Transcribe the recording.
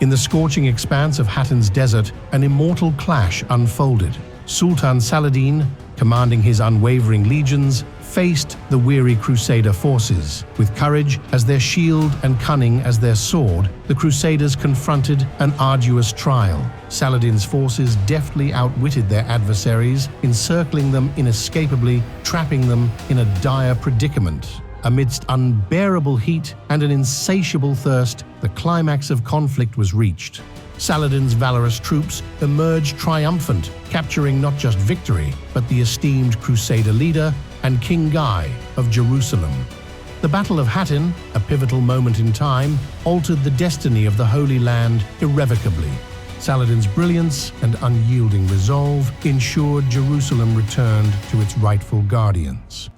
In the scorching expanse of Hattin's desert, an immortal clash unfolded. Sultan Saladin, commanding his unwavering legions, faced the weary Crusader forces. With courage as their shield and cunning as their sword, the Crusaders confronted an arduous trial. Saladin's forces deftly outwitted their adversaries, encircling them inescapably, trapping them in a dire predicament. Amidst unbearable heat and an insatiable thirst, the climax of conflict was reached. Saladin's valorous troops emerged triumphant, capturing not just victory, but the esteemed Crusader leader and King Guy of Jerusalem. The Battle of Hattin, a pivotal moment in time, altered the destiny of the Holy Land irrevocably. Saladin's brilliance and unyielding resolve ensured Jerusalem returned to its rightful guardians.